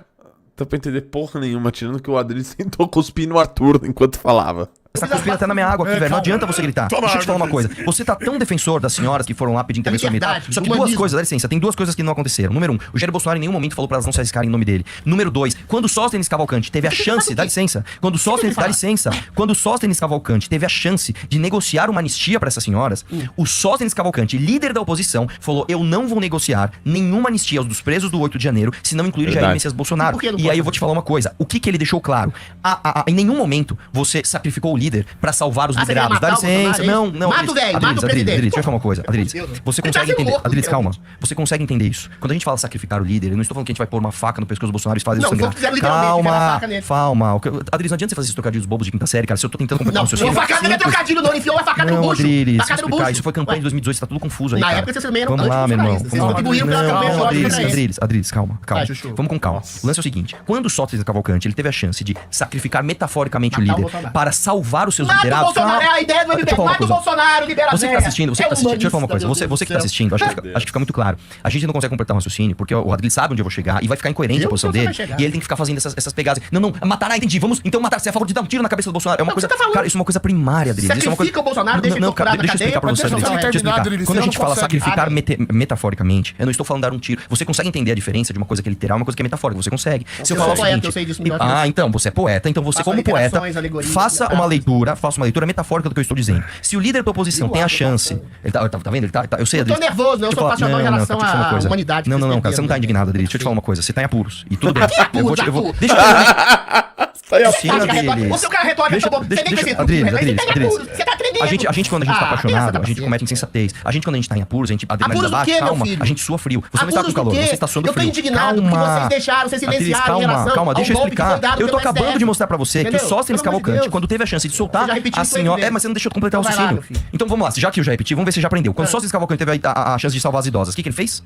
Dá pra entender porra nenhuma, tirando que o Adriles tentou cuspir no Arthur enquanto falava. Você tá cuspindo até na minha água aqui, velho. Não adianta você gritar. Deixa eu te falar uma coisa. Você tá tão defensor das senhoras que foram lá pedir intervenção militar. Só que duas coisas, dá licença, tem duas coisas que não aconteceram. Número 1, o Jair Bolsonaro em nenhum momento falou pra elas não se arriscarem em nome dele. Número 2, quando o Sóstenes Cavalcante teve a chance, dá licença. Quando o Sóstenes Cavalcante teve a chance de negociar uma anistia pra essas senhoras, o Sóstenes Cavalcante, líder da oposição, falou: eu não vou negociar nenhuma anistia aos dos presos do 8 de janeiro se não incluir Jair Messias Bolsonaro. E aí eu vou te falar uma coisa. O que ele deixou claro? Em nenhum momento você sacrificou o líder pra salvar os liderados. Dá licença. Não. Mata o velho, mata o presidente. Adriles, deixa eu falar uma coisa. Adriles, você consegue entender. Adriles, calma. Você consegue entender isso. Quando a gente fala sacrificar o líder, eu não estou falando que a gente vai pôr uma faca no pescoço do Bolsonaro e fazer isso sangrar. Calma. Adriles, não adianta você fazer esses trocadilhos bobos de quinta série, cara. Se eu tô tentando completar o seu filho. Não, facada não é trocadilho, não. Enfiou uma facada no bucho. Adriles, isso foi campanha de 2018, você tá tudo confuso aí, na cara. época você também era Vamos lá, meu irmão. Vocês contribuíram pela campanha de Adriles, calma. Vamos com calma. O lance é o seguinte. Quando o Sóstenes Cavalcante ele teve a chance de sacrificar metaforicamente o líder para salvar os seus liderados. A ideia do MBL, mata o Bolsonaro, libera a Você que tá assistindo, deixa eu falar uma coisa. Você que tá assistindo, acho que fica muito claro. A gente não consegue completar um raciocínio, porque o Adriles sabe onde eu vou chegar e vai ficar incoerente a posição dele. E ele tem que ficar fazendo essas pegadas. Não, matar, entendi. Vamos então matar. Você é a favor de dar um tiro na cabeça do Bolsonaro. É uma coisa. Cara, isso é uma coisa primária, Adriles. Sacrifica o Bolsonaro, deixa ele procurar na deixa eu explicar pra você, Adriles. Quando a gente fala sacrificar metaforicamente, eu não estou falando dar um tiro. Você consegue entender a diferença de uma coisa que é literal e uma coisa que é metafórica. Você consegue. Se eu falar o seguinte. Então você é poeta. Então você, como poeta, faça uma leitura metafórica do que eu estou dizendo. Se o líder da oposição tem a chance. Ele tá vendo? Eu sei, Adriles. Eu tô nervoso, não. Eu sou passional em relação à humanidade. Não, cara, você não tá indignado, Adriles. Deixa eu te falar uma coisa. Você tá em apuros. E tudo bem. Eu vou. Deixa eu terminar. O seu cara retórico, Adriles. Você tá tremendo. A gente, quando a gente tá apaixonado, a gente comete insensatez. A gente, quando a gente tá em apuros, a gente adrenalina baixa, calma, a gente sua frio. Você não está com calor, você está suando frio. Eu tô indignado porque vocês deixaram, vocês silenciaram em relação calma, deixa eu explicar. Eu tô acabando STF. de mostrar pra você que o Sóstenes Cavalcante, quando teve a chance de soltar a senhora... mas você não deixou eu completar o raciocínio. Então vamos lá, já que eu já repeti, vamos ver se você já aprendeu. Quando o Sóstenes Cavalcante teve a chance de salvar as idosas, o que ele fez?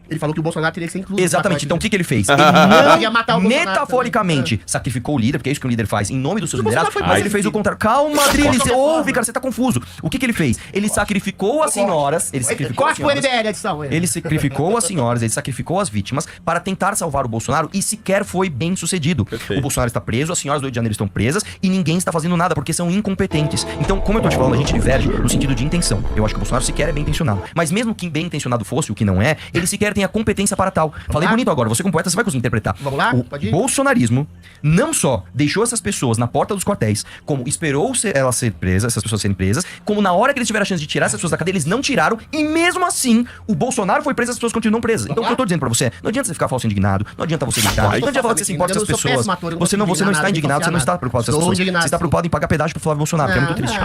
Ele falou que o Bolsonaro teria que ser incluído. Exatamente. Então o que ele fez? Ele não metaforicamente sacrificou o líder, porque é isso que o líder faz em nome dos seus liderados, mas ele fez o contrário. Calma, Adriles, ouve, cara, você tá confuso. O que ele fez? Ele sacrificou as senhoras, ele sacrificou as senhoras, ele sacrificou as vítimas para tentar salvar o Bolsonaro e sequer foi bem sucedido. O Bolsonaro está preso, as senhoras do 8 de janeiro estão presas e ninguém está fazendo nada porque são incompetentes. Então, como eu tô te falando, a gente diverge no sentido de intenção. Eu acho que o Bolsonaro sequer é bem intencionado. Mas mesmo que bem intencionado fosse, o que não é, ele sequer tem a competência para tal. Falei bonito agora, você como poeta, você vai conseguir interpretar. Vamos lá? O bolsonarismo não só deixou essas pessoas na porta dos quartéis, como esperou elas serem presas, essas pessoas serem presas, como na hora que eles tiveram a chance de tirar essas pessoas da cadeia, eles não tiraram, e mesmo assim, o Bolsonaro foi preso, as pessoas continuam presas. Então o que eu tô dizendo pra você, não adianta você ficar falso indignado, não adianta você gritar, não adianta falar que você se importa com as pessoas. Você não está indignado, você não está preocupado com as pessoas. Você está preocupado em pagar pedágio pro Flávio Bolsonaro, que é muito triste.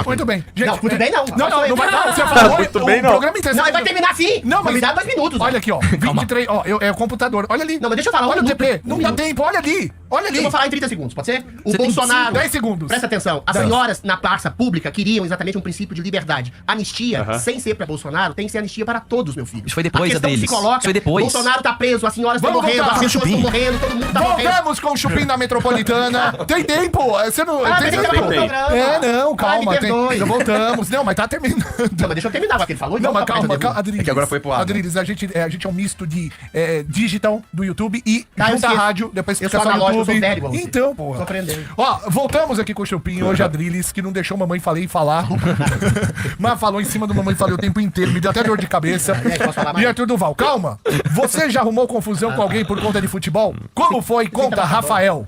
Muito bem. Não, muito bem não. Não vai dar. Você falou muito bem, não. Não, ele vai terminar assim. Não, mas me dá 2 minutos. Olha aqui, ó. 23, ó, é o computador. Olha ali. Não, mas deixa eu falar. Olha o TP. Não dá tempo, olha ali. Olha ali. Eu vou falar em 30 segundos, pode ser? O Você Bolsonaro... 10 segundos. Presta atenção. As senhoras na praça pública queriam exatamente um princípio de liberdade. Anistia, sem ser pra Bolsonaro, tem que ser anistia para todos, meu filho. Isso foi depois, a questão Adriles. Se coloca, isso foi depois. Bolsonaro tá preso, as senhoras estão morrendo, as pessoas estão morrendo, todo mundo tá morrendo. Voltamos com o Chupim na Metropolitana. Tem tempo. Você não... tem tempo. Não, calma. Voltamos. Não, mas tá terminando. Não, mas deixa eu terminar o que ele falou. Não, mas calma, Adriles. É que agora foi pro ar. Adriles, a gente é um misto de digital do YouTube e junta a rádio, depois eu sou analógico, eu sou velho igual você. Então, porra. Tô aprendendo. Ó, voltamos aqui com o Chupim, hoje Adriles, que não deixou mamãe falei falar. Mas falou em cima do mamãe falei o tempo inteiro, me deu até dor de cabeça. E Arthur Duval, calma. Você já arrumou confusão com alguém por conta de futebol? Como foi? Conta, Rafael.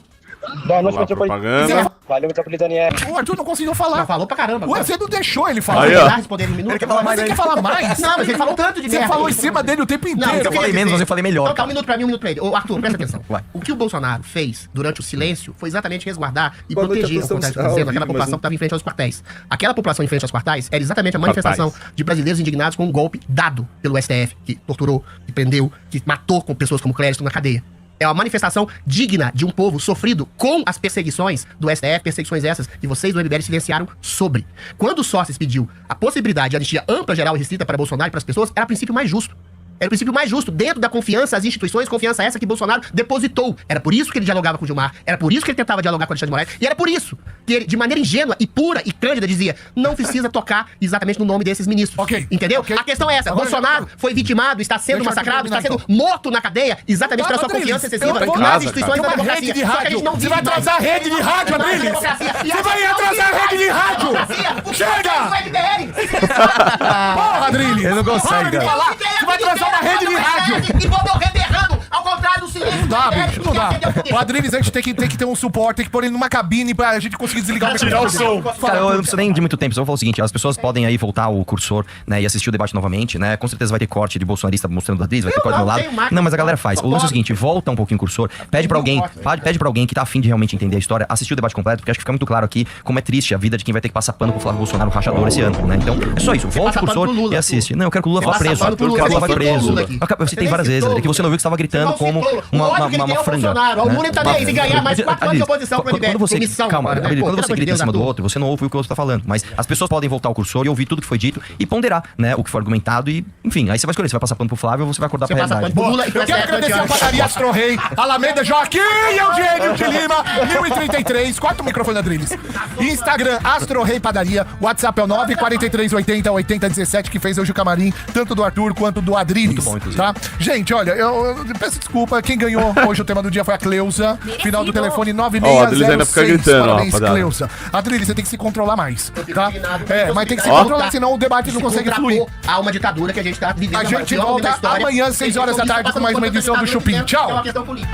Boa noite, Lá, Metropolitano. propaganda. Valeu, Metropolitanier. O Arthur não conseguiu falar. Não, falou pra caramba. Ué, você não deixou ele falar. Aí, ó. Responder em minuto. Ele quer falar mais Você aí. quer falar mais? Não, mas ele falou tanto de Você merda. falou em cima dele o tempo Não, inteiro. eu Eu falei queria menos, dizer- mas eu falei melhor. Então tá, um minuto pra mim, um minuto pra ele. Ô, Arthur, presta atenção. Vai. O que o Bolsonaro fez durante o silêncio foi exatamente resguardar e Boa noite, proteger, atenção, como tá ao dizendo, vivo, aquela mas população não. que estava em frente aos quartéis. Aquela população em frente aos quartéis era exatamente a manifestação de brasileiros indignados com um golpe dado pelo STF, que torturou, que prendeu, que matou com pessoas como Clériston na cadeia. É uma manifestação digna de um povo sofrido com as perseguições do STF, perseguições essas que vocês do MBL silenciaram sobre. Quando o Sócrates pediu a possibilidade de anistia ampla, geral e restrita para Bolsonaro e para as pessoas, era o princípio mais justo. Era o princípio mais justo, dentro da confiança às instituições, confiança essa que Bolsonaro depositou. Era por isso que ele dialogava com o Gilmar, era por isso que ele tentava dialogar com o Alexandre de Moraes, e era por isso que ele, de maneira ingênua e pura e cândida, dizia, não precisa tocar exatamente no nome desses ministros. Ok, Entendeu? ok. A questão é essa, Agora Bolsonaro foi vitimado, está sendo Deixa eu massacrado, está terminar, sendo morto na cadeia, exatamente pela sua Adriles, confiança excessiva eu vou- nas Casa, instituições Tem da uma rede democracia. de Só que a rádio. gente não Você vive vai mais. atrasar a rede de rádio, Mais Adriles. democracia. E Você a vai gente não atrasar a vive rede de mais rádio. democracia, porque Chega! vocês do MBL. Porra, Adriles. Ele não consegue, Para de cara. falar. Você vai atrasar uma rede de rádio. E vou morrer berrando, ao contrário do silêncio. Não dá, bicho, não dá. O Adriles, a gente tem que ter um suporte, tem que pôr ele numa cabine pra gente conseguir desligar o microfone. Cara, eu não preciso nem de muito tempo, só vou falar o seguinte, as pessoas podem aí voltar ao cursor, né, e assistir o debate novamente, né, com certeza vai ter corte de bolsonarista mostrando o Adriles, vai ter corte do meu lado. tenho máquina. Não, mas a galera faz. O lance é o seguinte, volta um pouquinho o cursor, pede pra alguém, pede pra alguém que tá afim de realmente entender a história, assistir o debate completo, porque acho que fica muito claro aqui como é triste a vida de quem vai ter que passar pano pro Flávio Bolsonaro, o rachador esse ano, né, então é só isso, volta o passa pano cursor pro Lula, e assiste. Não, eu quero que o Lula Você vá passa preso, pano pro eu Lula, quero que o Lula você vá nem citou preso. o Lula aqui. Eu citei várias vezes, é que você não viu que você tava gritando como uma franja. O Lula tá nem aí, se ganhar mais 4 anos de oposição pro MBL. Quando você, Demissão calma, agora, né? Adriles, Pô, quando pelo você amor de grita em Deus, cima do Arthur. outro, você não ouve o que o outro tá falando. Mas as pessoas podem voltar ao cursor e ouvir tudo que foi dito e ponderar, né, o que foi argumentado e, enfim, aí você vai escolher, você vai passar pano pro Flávio ou você vai acordar Você pra passa realidade. pano pro Lula e pro Eu quero STF agradecer a antes. padaria Astro Rei, Alameda Joaquim Eugênio de Lima, 1033. Corta o microfone, Adriles. Instagram, Astro Rei Padaria. WhatsApp é o 943808017, que fez hoje o camarim, tanto do Arthur quanto do Adriles. Muito bom, inclusive. Tá? Gente, olha, eu peço desculpa. Quem ganhou hoje o tema do dia foi a Cleusa. Final do telefone Ó, o Adriles ainda fica 9606. gritando, ó, Parabéns, rapaziada. Cleusa. Adriles, você tem que se controlar mais, tá? indignado, É, eu mas tem que se sou controlar, obrigado. senão o debate não consegue fluir. Há uma ditadura que a gente tá vivendo. A agora. gente Pior momento volta da história. amanhã, 6 horas da tarde, com mais uma edição do Chupim. Tchau. É uma questão política.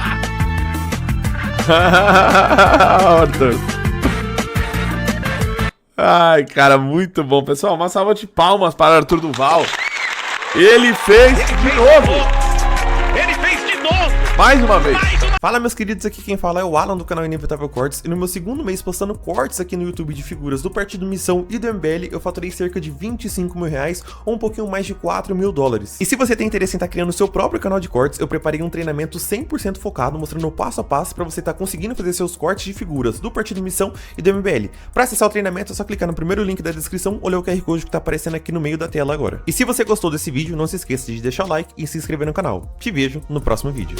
Arthur. Ai, cara, muito bom. Pessoal, uma salva de palmas para Arthur Duval. Ele fez de novo. Ele fez de novo! Mais uma vez. Fala, meus queridos, aqui quem fala é o Alan do canal Inevitável Cortes, e no meu segundo mês postando cortes aqui no YouTube de figuras do Partido Missão e do MBL, eu faturei cerca de 25 mil reais, ou um pouquinho mais de 4 mil dólares. E se você tem interesse em estar criando o seu próprio canal de cortes, eu preparei um treinamento 100% focado, mostrando o passo a passo para você estar conseguindo fazer seus cortes de figuras do Partido Missão e do MBL. Para acessar o treinamento é só clicar no primeiro link da descrição ou ler o QR Code que tá aparecendo aqui no meio da tela agora. E se você gostou desse vídeo, não se esqueça de deixar o like e se inscrever no canal. Te vejo no próximo vídeo.